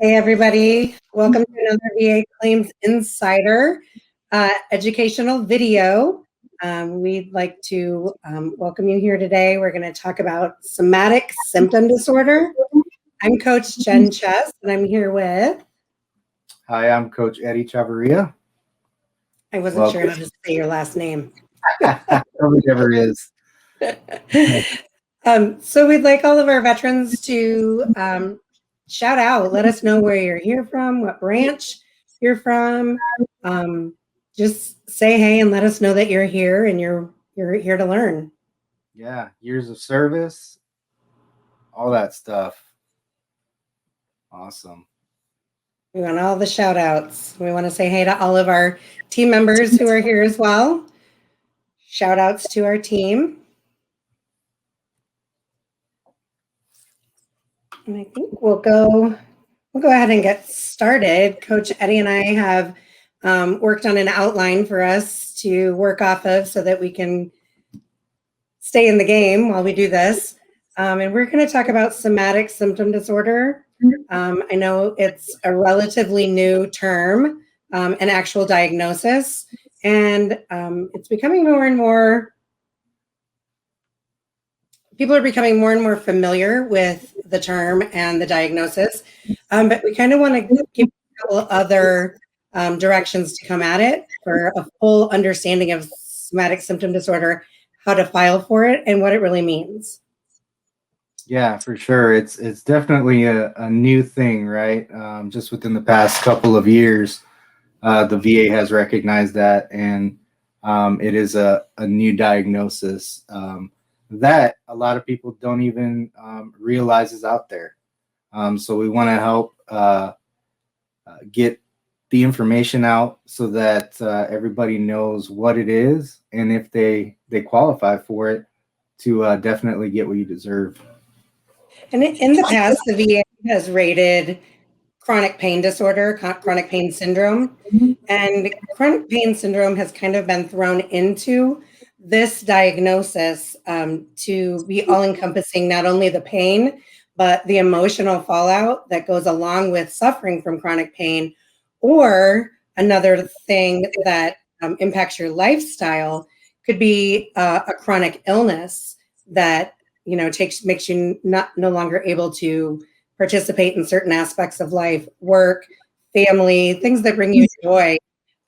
Hey, everybody. Welcome to another VA Claims Insider educational video. We'd like to welcome you here today. We're going to talk about somatic symptom disorder. I'm Coach Jen Chess, and I'm here with... Hi, I'm Coach Eddie Chavarria. I wasn't sure how to say your last name. Whichever is. So we'd like all of our veterans to shout out. Let us know where you're here from, what branch you're from. Just say hey and let us know that you're here and you're here to learn. Yeah, years of service, all that stuff. Awesome. We want all the shout outs. We want to say hey to all of our team members who are here as well. Shout outs to our team. And I think we'll go ahead and get started. Coach Eddie and I have worked on an outline for us to work off of so that we can stay in the game while we do this. And we're going to talk about somatic symptom disorder. I know it's a relatively new term, an actual diagnosis, and it's becoming more and more, people are becoming more and more familiar with the term and the diagnosis, but we kind of want to give a couple other directions to come at it for a full understanding of somatic symptom disorder, how to file for it, and what it really means. Yeah, for sure. It's definitely a new thing, right? Just within the past couple of years, the VA has recognized that, and it is a new diagnosis that a lot of people don't even realize is out there. So we want to help get the information out so that everybody knows what it is, and if they qualify for it, to definitely get what you deserve. And in the past, the VA has rated chronic pain disorder, chronic pain syndrome, and chronic pain syndrome has kind of been thrown into this diagnosis to be all-encompassing, not only the pain, but the emotional fallout that goes along with suffering from chronic pain, or another thing that impacts your lifestyle could be a chronic illness that makes you no longer able to participate in certain aspects of life, work, family, things that bring you joy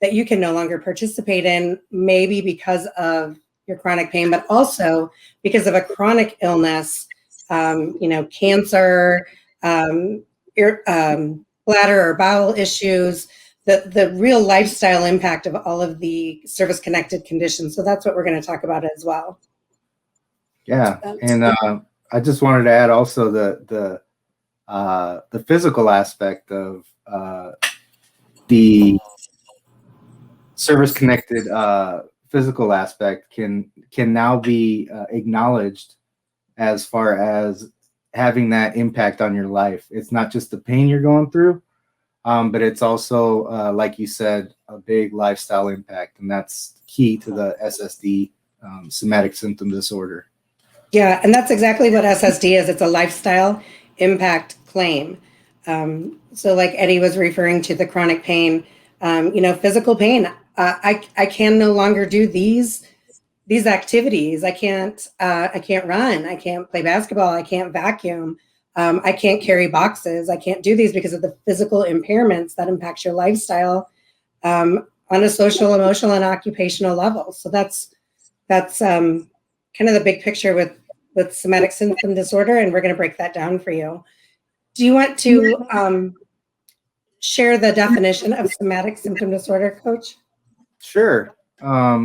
that you can no longer participate in, maybe because of your chronic pain, but also because of a chronic illness, cancer, bladder or bowel issues, the real lifestyle impact of all of the service-connected conditions. So that's what we're going to talk about as well. Yeah, and I just wanted to add also the physical aspect of the service-connected physical aspect can now be acknowledged as far as having that impact on your life. It's not just the pain you're going through, but it's also, like you said, a big lifestyle impact, and that's key to the SSD, somatic symptom disorder. Yeah, and that's exactly what SSD is. It's a lifestyle impact claim. So like Eddie was referring to the chronic pain, physical pain. I can no longer do these activities. I can't run. I can't play basketball. I can't vacuum. I can't carry boxes. I can't do these because of the physical impairments that impacts your lifestyle on a social, emotional, and occupational level. So that's kind of the big picture with somatic symptom disorder, and we're going to break that down for you. Do you want to share the definition of somatic symptom disorder, Coach? Sure.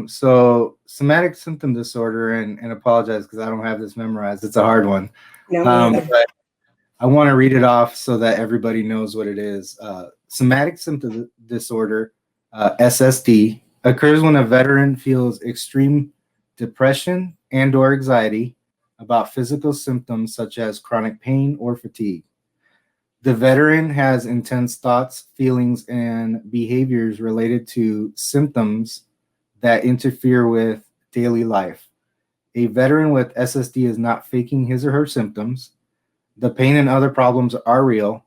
So somatic symptom disorder, and apologize because I don't have this memorized. It's a hard one. No, but I want to read it off so that everybody knows what it is. Somatic symptom disorder, SSD, occurs when a veteran feels extreme depression and or anxiety about physical symptoms such as chronic pain or fatigue. The veteran has intense thoughts, feelings, and behaviors related to symptoms that interfere with daily life. A veteran with SSD is not faking his or her symptoms. The pain and other problems are real.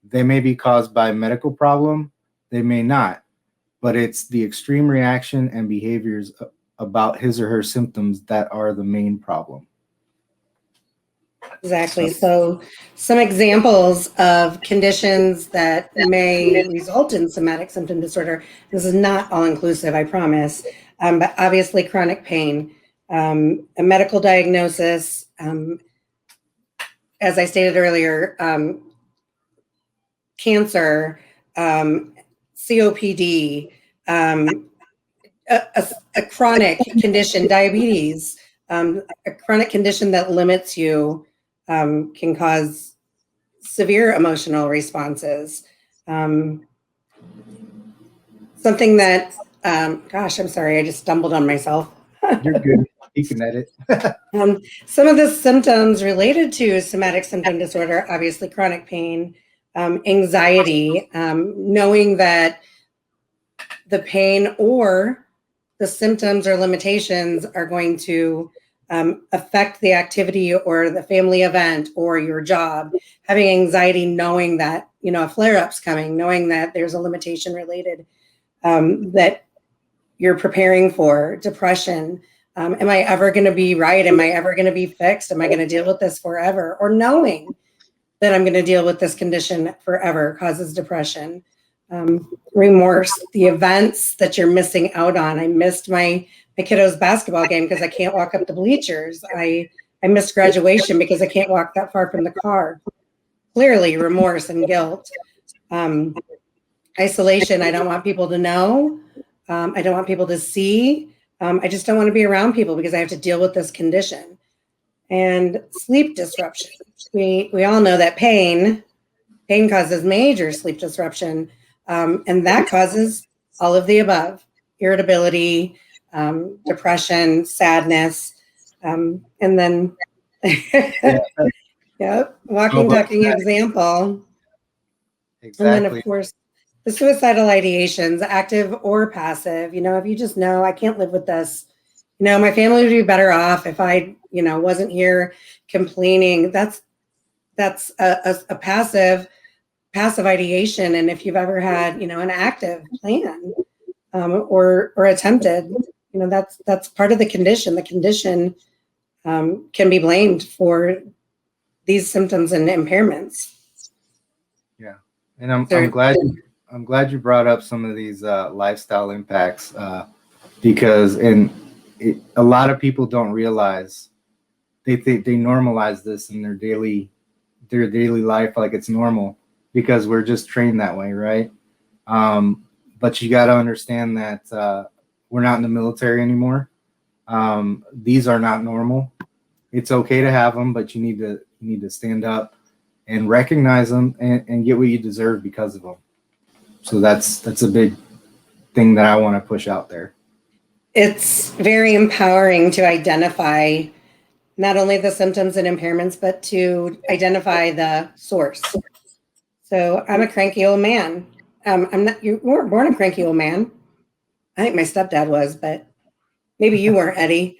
They may be caused by medical problem, they may not, but it's the extreme reaction and behaviors about his or her symptoms that are the main problem. Exactly. So some examples of conditions that may result in somatic symptom disorder. This is not all inclusive, I promise, but obviously chronic pain, a medical diagnosis, as I stated earlier, cancer, COPD, a chronic condition, diabetes, a chronic condition that limits you, can cause severe emotional responses. Something that, gosh, I'm sorry, I just stumbled on myself. You're good. You can edit. Some of the symptoms related to somatic symptom disorder, obviously chronic pain, anxiety, knowing that the pain or the symptoms or limitations are going to affect the activity or the family event or your job, having anxiety knowing that, a flare-up's coming, knowing that there's a limitation related that you're preparing for, depression. Am I ever going to be right? Am I ever going to be fixed? Am I going to deal with this forever? Or knowing that I'm going to deal with this condition forever causes depression. Remorse, the events that you're missing out on. I missed my kiddo's basketball game because I can't walk up the bleachers. I missed graduation because I can't walk that far from the car. Clearly, remorse and guilt. Isolation, I don't want people to know. I don't want people to see. I just don't want to be around people because I have to deal with this condition. And sleep disruption. We all know that pain causes major sleep disruption, and that causes all of the above: irritability, depression, sadness, and then walking, talking example. Exactly. And then, of course, the suicidal ideations, active or passive. If you just know, I can't live with this. My family would be better off if I, wasn't here complaining. That's a passive ideation. And if you've ever had, an active plan or attempted, that's part of the condition. The condition can be blamed for these symptoms and impairments. Yeah, and I'm glad you brought up some of these lifestyle impacts because a lot of people don't realize they normalize this in their daily life like it's normal because we're just trained that way, right? But you got to understand that we're not in the military anymore. These are not normal. It's okay to have them, but you need to stand up and recognize them and get what you deserve because of them. So that's a big thing that I want to push out there. It's very empowering to identify not only the symptoms and impairments, but to identify the source. So I'm a cranky old man. You weren't born a cranky old man. I think my stepdad was, but maybe you weren't, Eddie.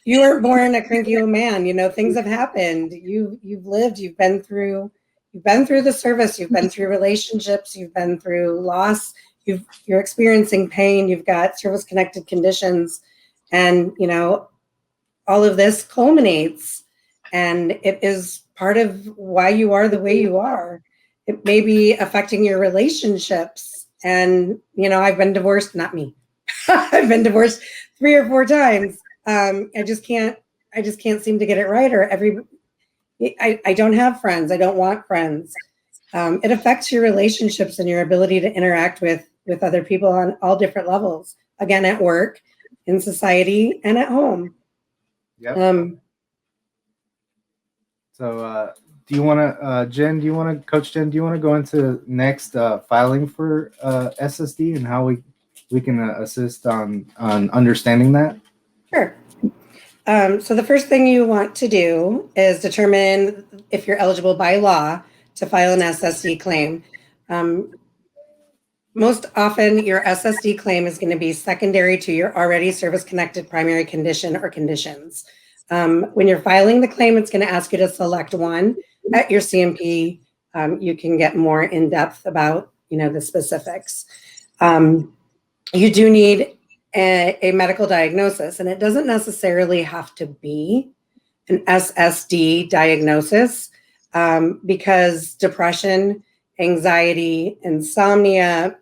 You weren't born a cranky old man. Things have happened. You've lived, you've been through the service, you've been through relationships, you've been through loss, you're experiencing pain, you've got service-connected conditions, and all of this culminates, and it is part of why you are the way you are. It may be affecting your relationships, and I've been divorced, not me. I've been divorced 3 or 4 times. I just can't seem to get it right, or I don't have friends. I don't want friends. It affects your relationships and your ability to interact with other people on all different levels. Again, at work, in society, and at home. Yep. So, do you want to, Coach Jen, do you want to go into next filing for SSD and how we can assist on understanding that? Sure. So the first thing you want to do is determine if you're eligible by law to file an SSD claim. Most often, your SSD claim is going to be secondary to your already service-connected primary condition or conditions. When you're filing the claim, it's going to ask you to select one. at your CMP, you can get more in depth about, the specifics. You do need a medical diagnosis, and it doesn't necessarily have to be an SSD diagnosis, because depression, anxiety, insomnia,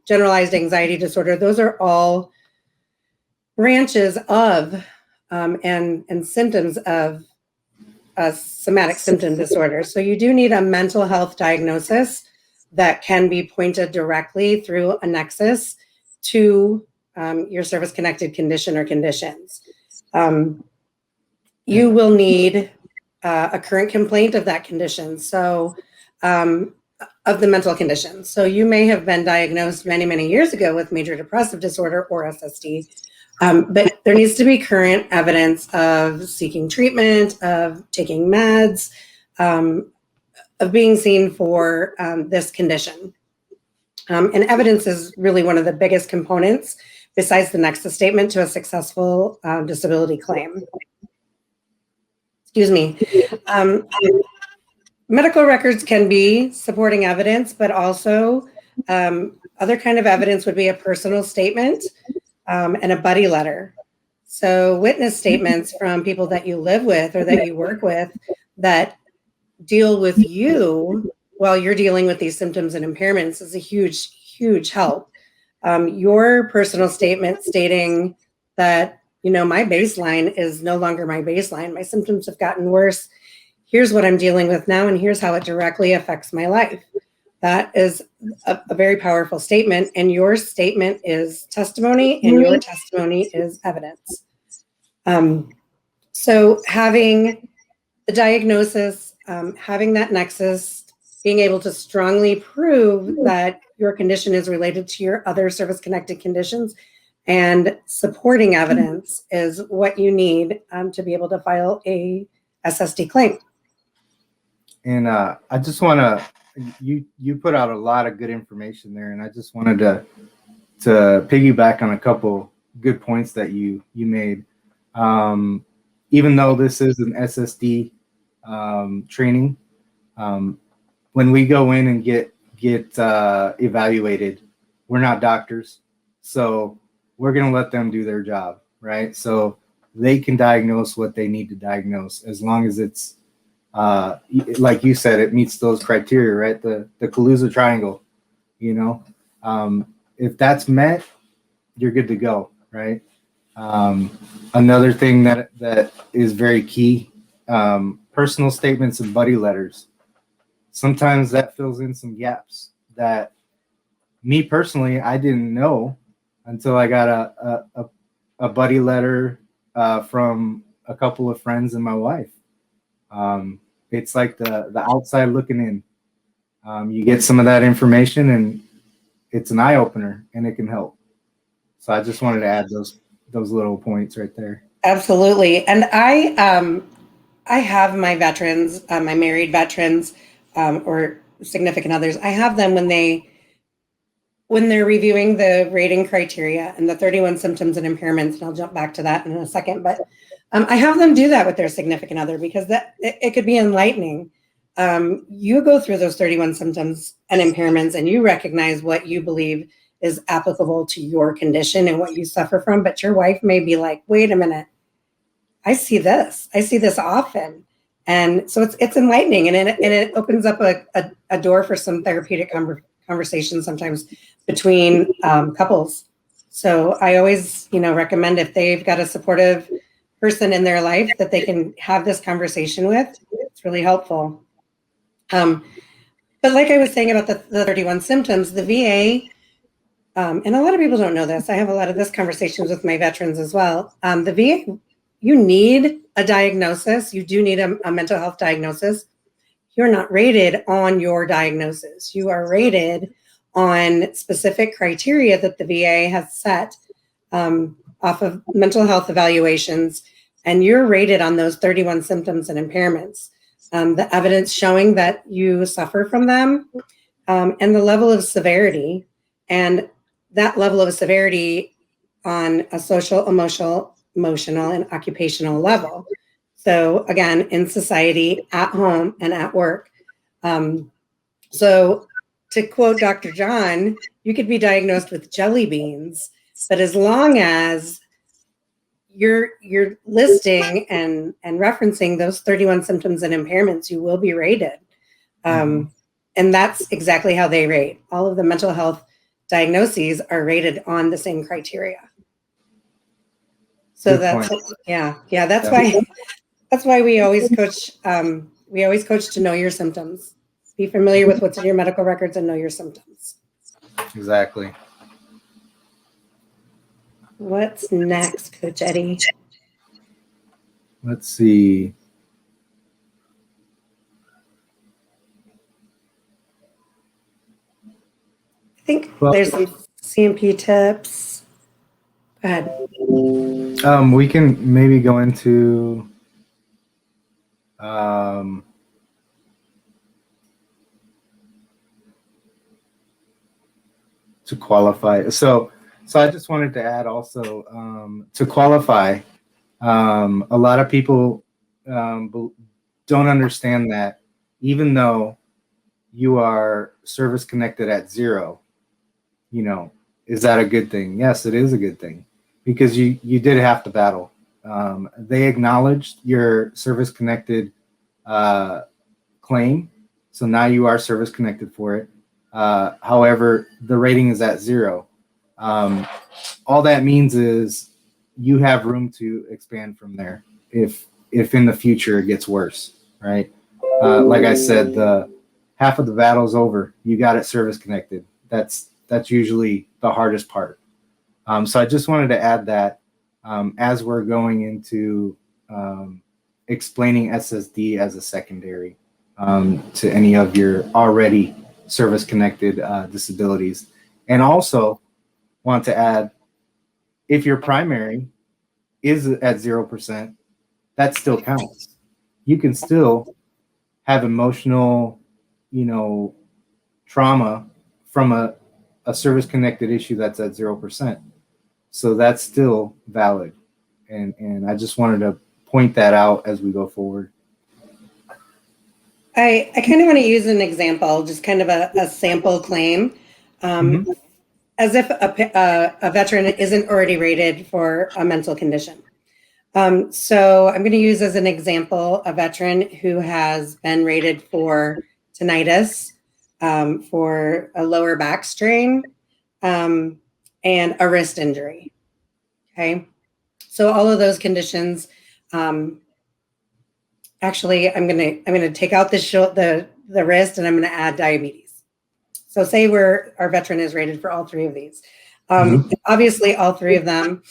generalized anxiety disorder, those are all branches of and symptoms of a somatic symptom disorder. So you do need a mental health diagnosis that can be pointed directly through a nexus to your service-connected condition or conditions. You will need a current complaint of that condition, so of the mental condition. So you may have been diagnosed many, many years ago with major depressive disorder or SSD, but there needs to be current evidence of seeking treatment, of taking meds, of being seen for this condition. And evidence is really one of the biggest components, besides the nexus statement, to a successful disability claim. Excuse me. Medical records can be supporting evidence, but also other kind of evidence would be a personal statement and a buddy letter. So witness statements from people that you live with or that you work with that deal with you while you're dealing with these symptoms and impairments is a huge, huge help. Your personal statement stating that, my baseline is no longer my baseline. My symptoms have gotten worse. Here's what I'm dealing with now, and here's how it directly affects my life. That is a very powerful statement, and your statement is testimony, and your testimony is evidence. So having the diagnosis, having that nexus, being able to strongly prove that your condition is related to your other service-connected conditions, and supporting evidence is what you need to be able to file a SSD claim. And I just want to, you put out a lot of good information there, and I just wanted to piggyback on a couple good points that you made. Even though this is an SSD training, when we go in and get evaluated, we're not doctors, so we're going to let them do their job, right? So they can diagnose what they need to diagnose, as long as it's like you said, it meets those criteria, right? The Kaluza triangle, if that's met, you're good to go, right? Another thing that is very key, personal statements and buddy letters. Sometimes that fills in some gaps that me personally, I didn't know until I got a buddy letter from a couple of friends and my wife. It's like the outside looking in. You get some of that information, and it's an eye opener, and it can help. So I just wanted to add those little points right there. Absolutely. And I have my veterans, my married veterans, or significant others. I have them when they're reviewing the rating criteria and the 31 symptoms and impairments, and I'll jump back to that in a second, but I have them do that with their significant other, because it could be enlightening. You go through those 31 symptoms and impairments, and you recognize what you believe is applicable to your condition and what you suffer from, but your wife may be like, wait a minute, I see this often. And so it's enlightening, and it opens up a door for some therapeutic conversations sometimes between couples. So I always, recommend, if they've got a supportive person in their life that they can have this conversation with, it's really helpful. But like I was saying about the 31 symptoms, the VA, and a lot of people don't know this, I have a lot of this conversations with my veterans as well. The VA, you need a diagnosis. You do need a mental health diagnosis. You're not rated on your diagnosis. You are rated on specific criteria that the VA has set off of mental health evaluations, and you're rated on those 31 symptoms and impairments. The evidence showing that you suffer from them, and the level of severity, and that level of severity on a social, emotional, and occupational level. So again, in society, at home, and at work. So to quote Dr. John, you could be diagnosed with jelly beans, but as long as you're listing and referencing those 31 symptoms and impairments, you will be rated. And that's exactly how they rate. All of the mental health diagnoses are rated on the same criteria. So that's that's why we always coach to know your symptoms. Be familiar with what's in your medical records and know your symptoms. Exactly. What's next, Coach Eddie? Let's see. I think there's some CMP tips. Go ahead. We can maybe go into to qualify. So I just wanted to add also to qualify. A lot of people don't understand that even though you are service connected at 0, is that a good thing? Yes, it is a good thing, because you did have to battle. They acknowledged your service connected claim, so now you are service connected for it. However, the rating is at 0. All that means is you have room to expand from there if in the future it gets worse, right? Like I said, the half of the battle's over. You got it service connected. That's usually the hardest part. So I just wanted to add that as we're going into explaining SSD as a secondary to any of your already service connected disabilities. And also want to add, if your primary is at 0%, that still counts. You can still have emotional, trauma from a service connected issue that's at 0%. So that's still valid. And I just wanted to point that out as we go forward. I kind of want to use an example, just kind of a sample claim, as if a veteran isn't already rated for a mental condition. So I'm going to use as an example a veteran who has been rated for tinnitus, for a lower back strain, and a wrist injury. Okay, so all of those conditions. Actually, I'm gonna take out the wrist, and I'm going to add diabetes. So say our veteran is rated for all 3 of these. Obviously, all 3 of them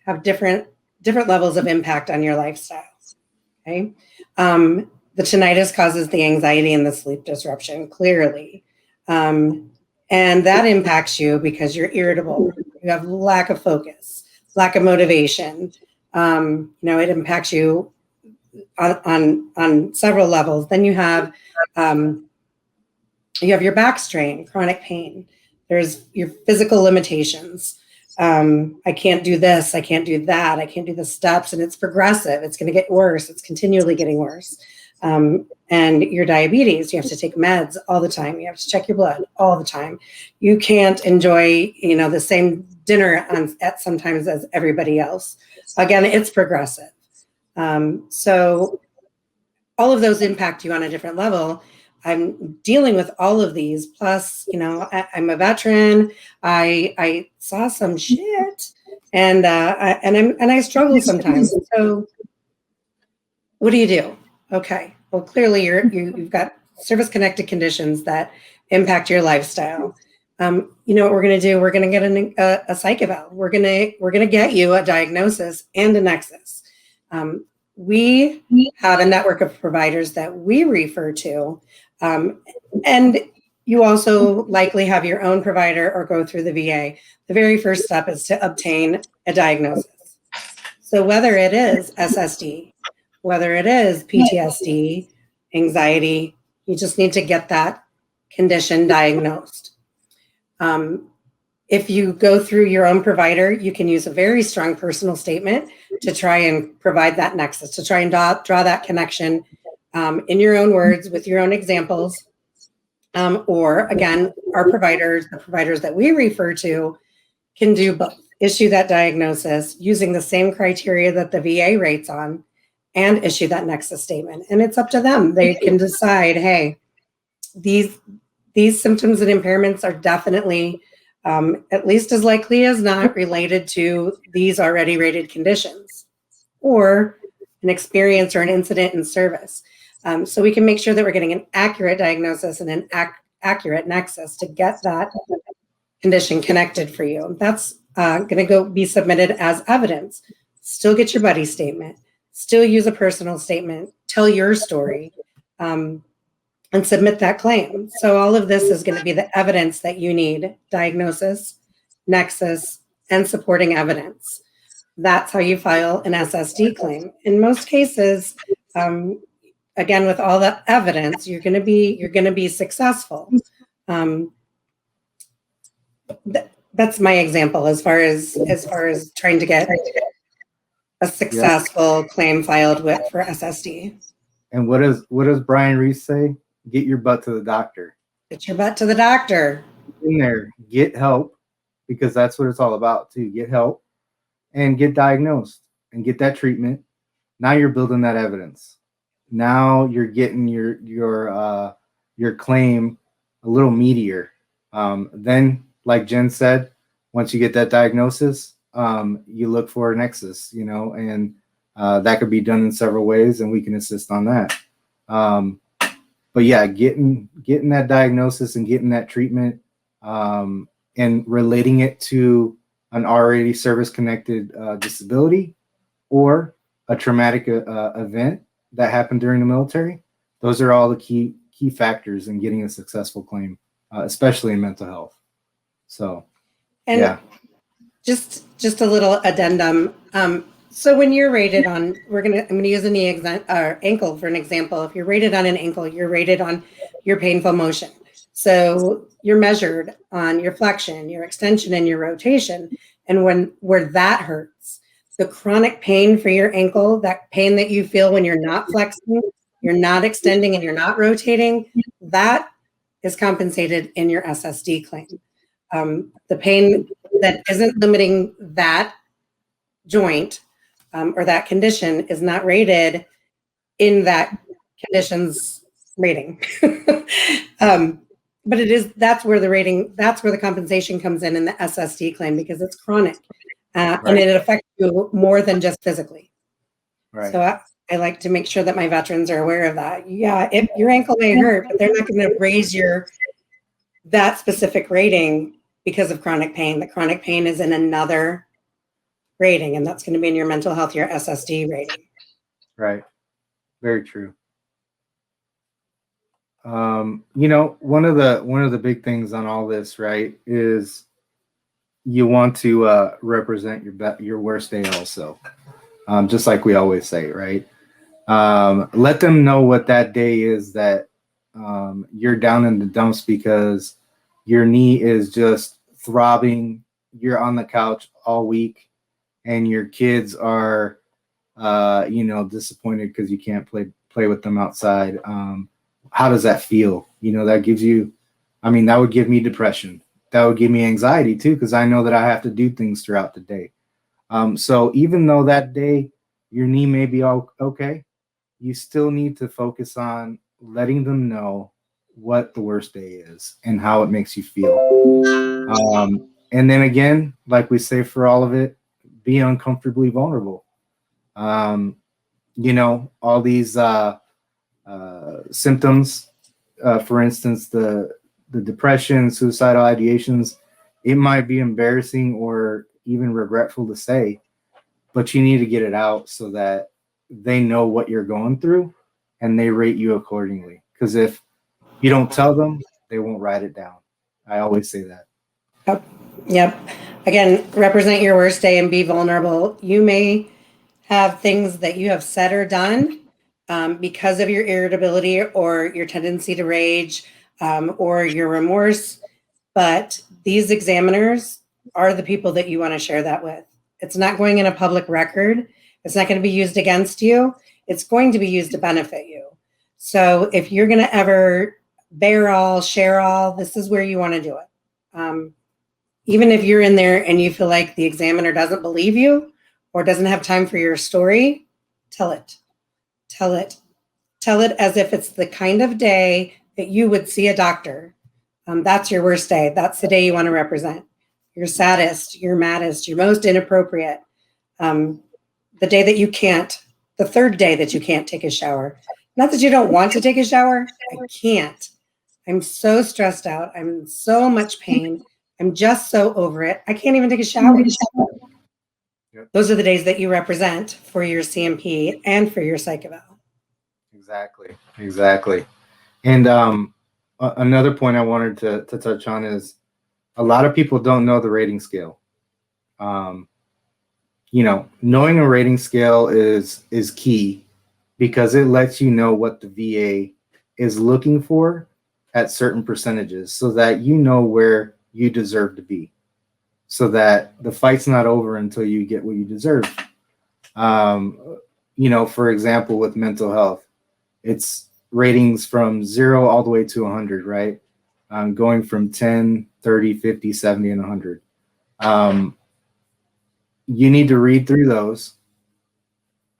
have different levels of impact on your lifestyle. Okay, the tinnitus causes the anxiety and the sleep disruption, clearly, and that impacts you because you're irritable. You have lack of focus, lack of motivation. It impacts you on several levels. Then you have your back strain, chronic pain. There's your physical limitations. I can't do this, I can't do that, I can't do the steps, and it's progressive. It's going to get worse. It's continually getting worse. And your diabetes, you have to take meds all the time. You have to check your blood all the time. You can't enjoy, the same dinner at sometimes as everybody else. Again, it's progressive. So all of those impact you on a different level. I'm dealing with all of these. Plus, I'm a veteran. I saw some shit, and I struggle sometimes. So, what do you do? Okay. Well, clearly you've got service connected conditions that impact your lifestyle. What we're going to do? We're going to get a psych eval. We're going to get you a diagnosis and a nexus. We have a network of providers that we refer to. And you also likely have your own provider or go through the VA. The very first step is to obtain a diagnosis. So whether it is SSD, whether it is PTSD, anxiety, you just need to get that condition diagnosed. If you go through your own provider, you can use a very strong personal statement to try and provide that nexus, to try and draw that connection in your own words with your own examples. Or again, our providers, the providers that we refer to, can do both. Issue that diagnosis using the same criteria that the VA rates on and issue that nexus statement. And it's up to them. They can decide, hey, these symptoms and impairments are definitely at least as likely as not related to these already rated conditions or an experience or an incident in service. So we can make sure that we're getting an accurate diagnosis and an accurate nexus to get that condition connected for you. That's going to be submitted as evidence. Still get your buddy statement, still use a personal statement, tell your story, and submit that claim. So all of this is going to be the evidence that you need: diagnosis, nexus, and supporting evidence. That's how you file an SSD claim. In most cases, again, with all the evidence, you're going to be successful. That's my example as far as trying to get a successful claim filed for SSD. And what does Brian Reese say? Get your butt to the doctor. Get your butt to the doctor. In there, get help, because that's what it's all about too. Get help and get diagnosed and get that treatment. Now you're building that evidence. Now you're getting your claim a little meatier. Then, like Jen said, once you get that diagnosis, you look for a nexus, and that could be done in several ways, and we can assist on that. But yeah, getting that diagnosis and getting that treatment, and relating it to an already service-connected disability or a traumatic event that happened during the military, those are all the key factors in getting a successful claim, especially in mental health. So, and yeah. Just a little addendum. So when you're rated on, I'm going to use a knee ankle for an example. If you're rated on an ankle, you're rated on your painful motion. So you're measured on your flexion, your extension, and your rotation. And where that hurts, the chronic pain for your ankle, that pain that you feel when you're not flexing, you're not extending, and you're not rotating, that is compensated in your SSD claim. The pain that isn't limiting that joint or that condition is not rated in that condition's rating. But that's where the compensation comes in the SSD claim, because it's chronic and it affects you more than just physically. Right. So I like to make sure that my veterans are aware of that. Yeah, your ankle may hurt, but they're not going to raise that specific rating because of chronic pain. The chronic pain is in another rating, and that's going to be in your mental health, your SSD rating. Right. Very true. One of the big things on all this, right, is you want to represent your worst day also. Just like we always say, right? Let them know what that day is that you're down in the dumps because your knee is just throbbing. You're on the couch all week, and your kids are, disappointed because you can't play with them outside. How does that feel? That gives you, that would give me depression. That would give me anxiety too, because I know that I have to do things throughout the day. So even though that day your knee may be all okay, you still need to focus on letting them know what the worst day is and how it makes you feel. And then again, like we say for all of it, be uncomfortably vulnerable. All these symptoms, for instance, the depression, suicidal ideations, it might be embarrassing or even regretful to say, but you need to get it out so that they know what you're going through and they rate you accordingly. Because if you don't tell them, they won't write it down. I always say that. Yep. Again, represent your worst day and be vulnerable. You may have things that you have said or done because of your irritability or your tendency to rage or your remorse but these examiners are the people that you want to share that with. It's not going in a public record. It's not going to be used against you. It's going to be used to benefit you. So if you're going to ever bear all, share all, this is where you want to do it. Even if you're in there and you feel like the examiner doesn't believe you or doesn't have time for your story, tell it. Tell it. Tell it as if it's the kind of day that you would see a doctor. That's your worst day. That's the day you want to represent. Your saddest, your maddest, your most inappropriate. The day that you can't, the third day that you can't take a shower. Not that you don't want to take a shower. I can't. I'm so stressed out. I'm in so much pain. I'm just so over it. I can't even take a shower. Yep. Those are the days that you represent for your CMP and for your psych eval. Exactly. And another point I wanted to touch on is a lot of people don't know the rating scale. Knowing a rating scale is key because it lets you know what the VA is looking for at certain percentages so that you know where you deserve to be, so that the fight's not over until you get what you deserve. For example, with mental health, it's ratings from 0 all the way to 100, right? Going from 10, 30, 50, 70, and 100. You need to read through those,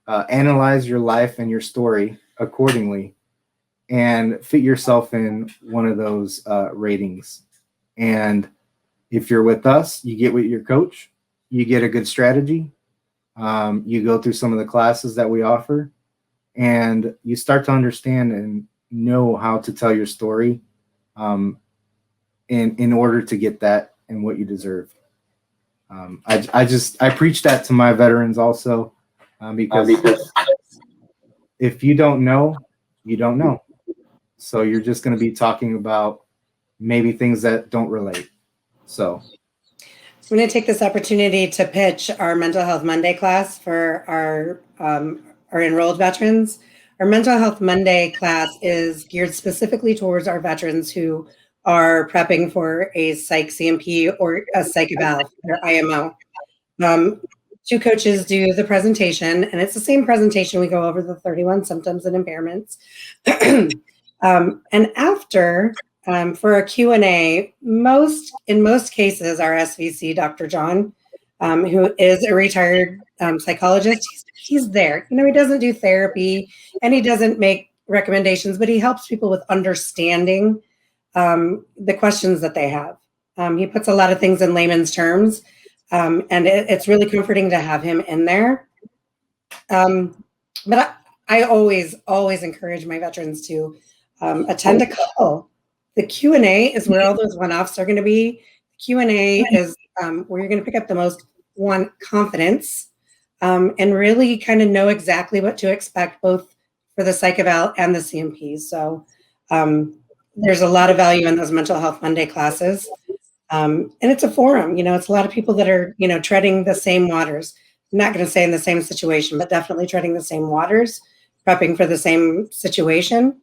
analyze your life and your story accordingly, and fit yourself in one of those ratings. And if you're with us, you get with your coach, you get a good strategy, you go through some of the classes that we offer, and you start to understand and know how to tell your story in order to get that and what you deserve. I preach that to my veterans also, because if you don't know, you don't know. So you're just going to be talking about maybe things that don't relate. So I'm going to take this opportunity to pitch our Mental Health Monday class for our enrolled veterans. Our Mental Health Monday class is geared specifically towards our veterans who are prepping for a psych CMP or a psych eval or IMO. Two coaches do the presentation, and it's the same presentation. We go over the 31 symptoms and impairments. And after, for a Q&A, in most cases, our SVC, Dr. John, who is a retired psychologist, he's there. He doesn't do therapy and he doesn't make recommendations, but he helps people with understanding the questions that they have. He puts a lot of things in layman's terms, and it's really comforting to have him in there. But I always encourage my veterans to attend a call. The Q&A is where all those one-offs are going to be. Q&A is where you're going to pick up the most confidence and really kind of know exactly what to expect, both for the psych eval and the CMP. So there's a lot of value in those Mental Health Monday classes. And it's a forum, it's a lot of people that are, treading the same waters. I'm not going to say in the same situation, but definitely treading the same waters, prepping for the same situation.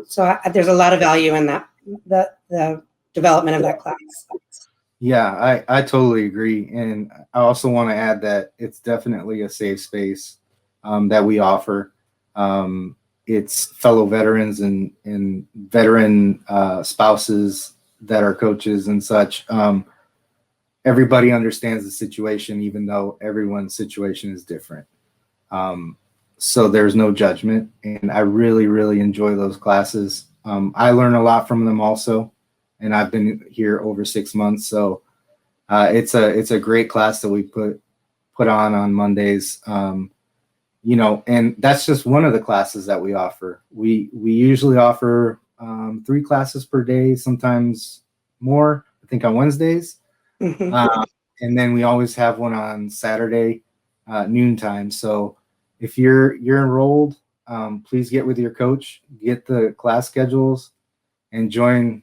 So there's a lot of value in that, the development of that class. Yeah, I totally agree. And I also want to add that it's definitely a safe space that we offer. It's fellow veterans and veteran spouses that are coaches and such. Everybody understands the situation, even though everyone's situation is different. So there's no judgment. And I really, really enjoy those classes. I learn a lot from them also. And I've been here over 6 months. So it's a great class that we put on Mondays. And that's just one of the classes that we offer. We usually offer 3 classes per day, sometimes more, I think on Wednesdays. And then we always have one on Saturday, noontime. So if you're enrolled, please get with your coach, get the class schedules, and join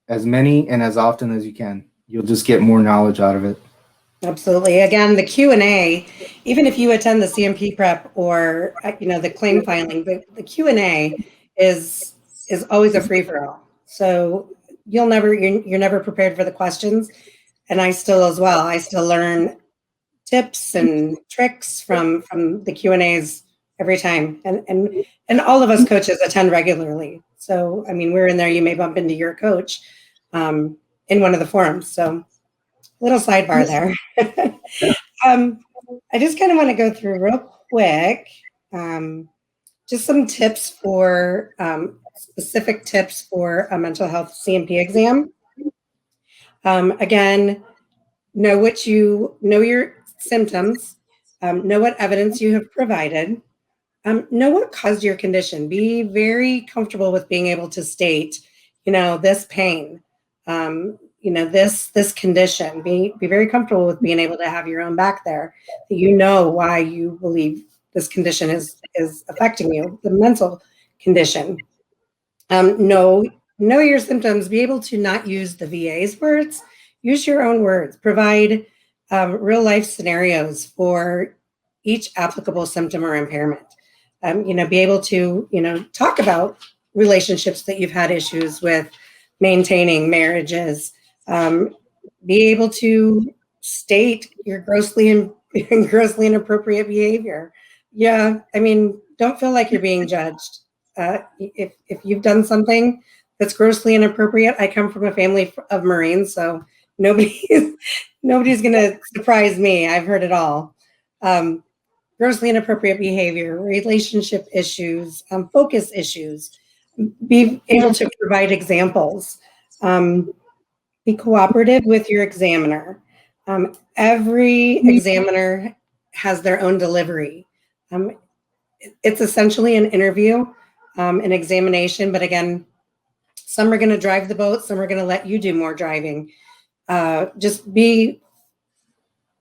as many and as often as you can. You'll just get more knowledge out of it. Absolutely. Again, the Q&A, even if you attend the CMP prep or, the claim filing, the Q&A is always a free-for-all. So you're never prepared for the questions. And I still as well. I still learn tips and tricks from the Q&As every time. And all of us coaches attend regularly. So, I mean, we're in there. You may bump into your coach in one of the forums. So little sidebar there. I just kind of want to go through real quick, just some tips for, specific tips for a mental health CMP exam. Again, know your symptoms, know what evidence you have provided, know what caused your condition. Be very comfortable with being able to state, this pain, this condition. Be very comfortable with being able to have your own back there. That why you believe this condition is affecting you, the mental condition. Know your symptoms. Be able to not use the VA's words. Use your own words. Provide real life scenarios for each applicable symptom or impairment. Be able to, talk about relationships that you've had issues with, maintaining marriages. Be able to state your grossly inappropriate behavior. Yeah, I mean, don't feel like you're being judged. If you've done something that's grossly inappropriate, I come from a family of Marines, so nobody's going to surprise me. I've heard it all. Grossly inappropriate behavior, relationship issues, focus issues. Be able to provide examples. Be cooperative with your examiner. Every examiner has their own delivery. It's essentially an interview, an examination, but again, some are going to drive the boat, some are going to let you do more driving. Just be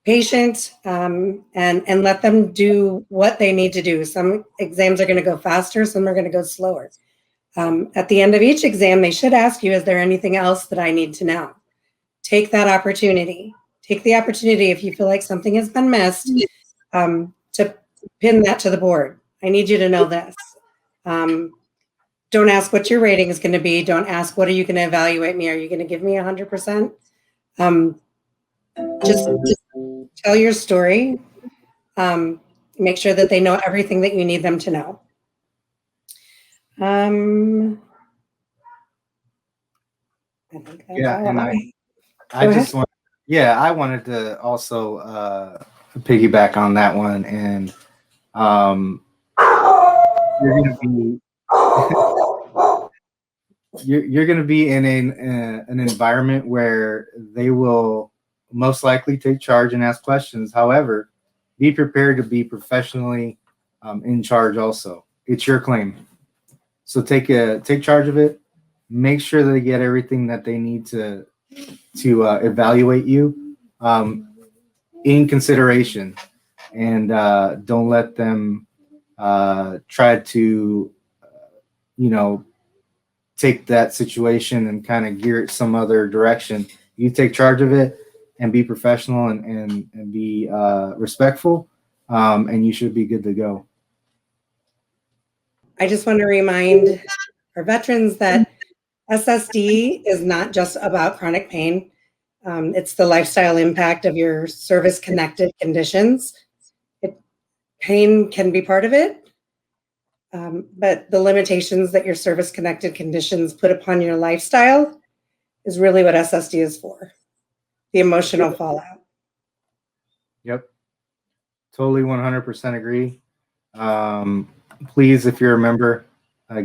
patient and let them do what they need to do. Some exams are going to go faster, some are going to go slower. At the end of each exam, they should ask you, is there anything else that I need to know? Take that opportunity. Take the opportunity if you feel like something has been missed to pin that to the board. I need you to know this. Don't ask what your rating is going to be. Don't ask, what are you going to evaluate me? Are you going to give me 100%? Just tell your story. Make sure that they know everything that you need them to know. I think that's all. I wanted to also piggyback on that one, and you're going to be in an environment where they will most likely take charge and ask questions. However, be prepared to be professionally in charge also. It's your claim. So take charge of it. Make sure that they get everything that they need to evaluate you in consideration, and don't let them try to take that situation and kind of gear it some other direction. You take charge of it and be professional and be respectful, and you should be good to go. I just want to remind our veterans that SSD is not just about chronic pain. It's the lifestyle impact of your service-connected conditions. Pain can be part of it, but the limitations that your service-connected conditions put upon your lifestyle is really what SSD is for, the emotional fallout. Yep. Totally 100% agree. Please, if you're a member,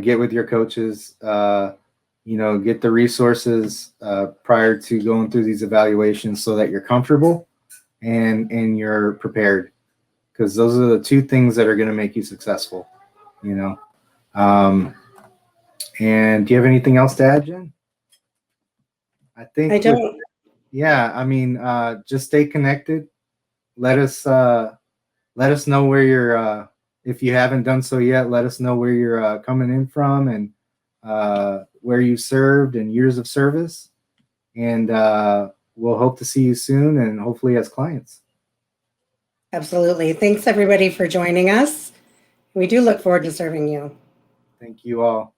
get with your coaches, get the resources prior to going through these evaluations so that you're comfortable and you're prepared, because those are the two things that are going to make you successful, and do you have anything else to add, Jen? I think I don't. Just stay connected. Let us know where you're, if you haven't done so yet, let us know where you're coming in from and where you served and years of service. And we'll hope to see you soon, and hopefully as clients. Absolutely. Thanks everybody for joining us. We do look forward to serving you. Thank you all.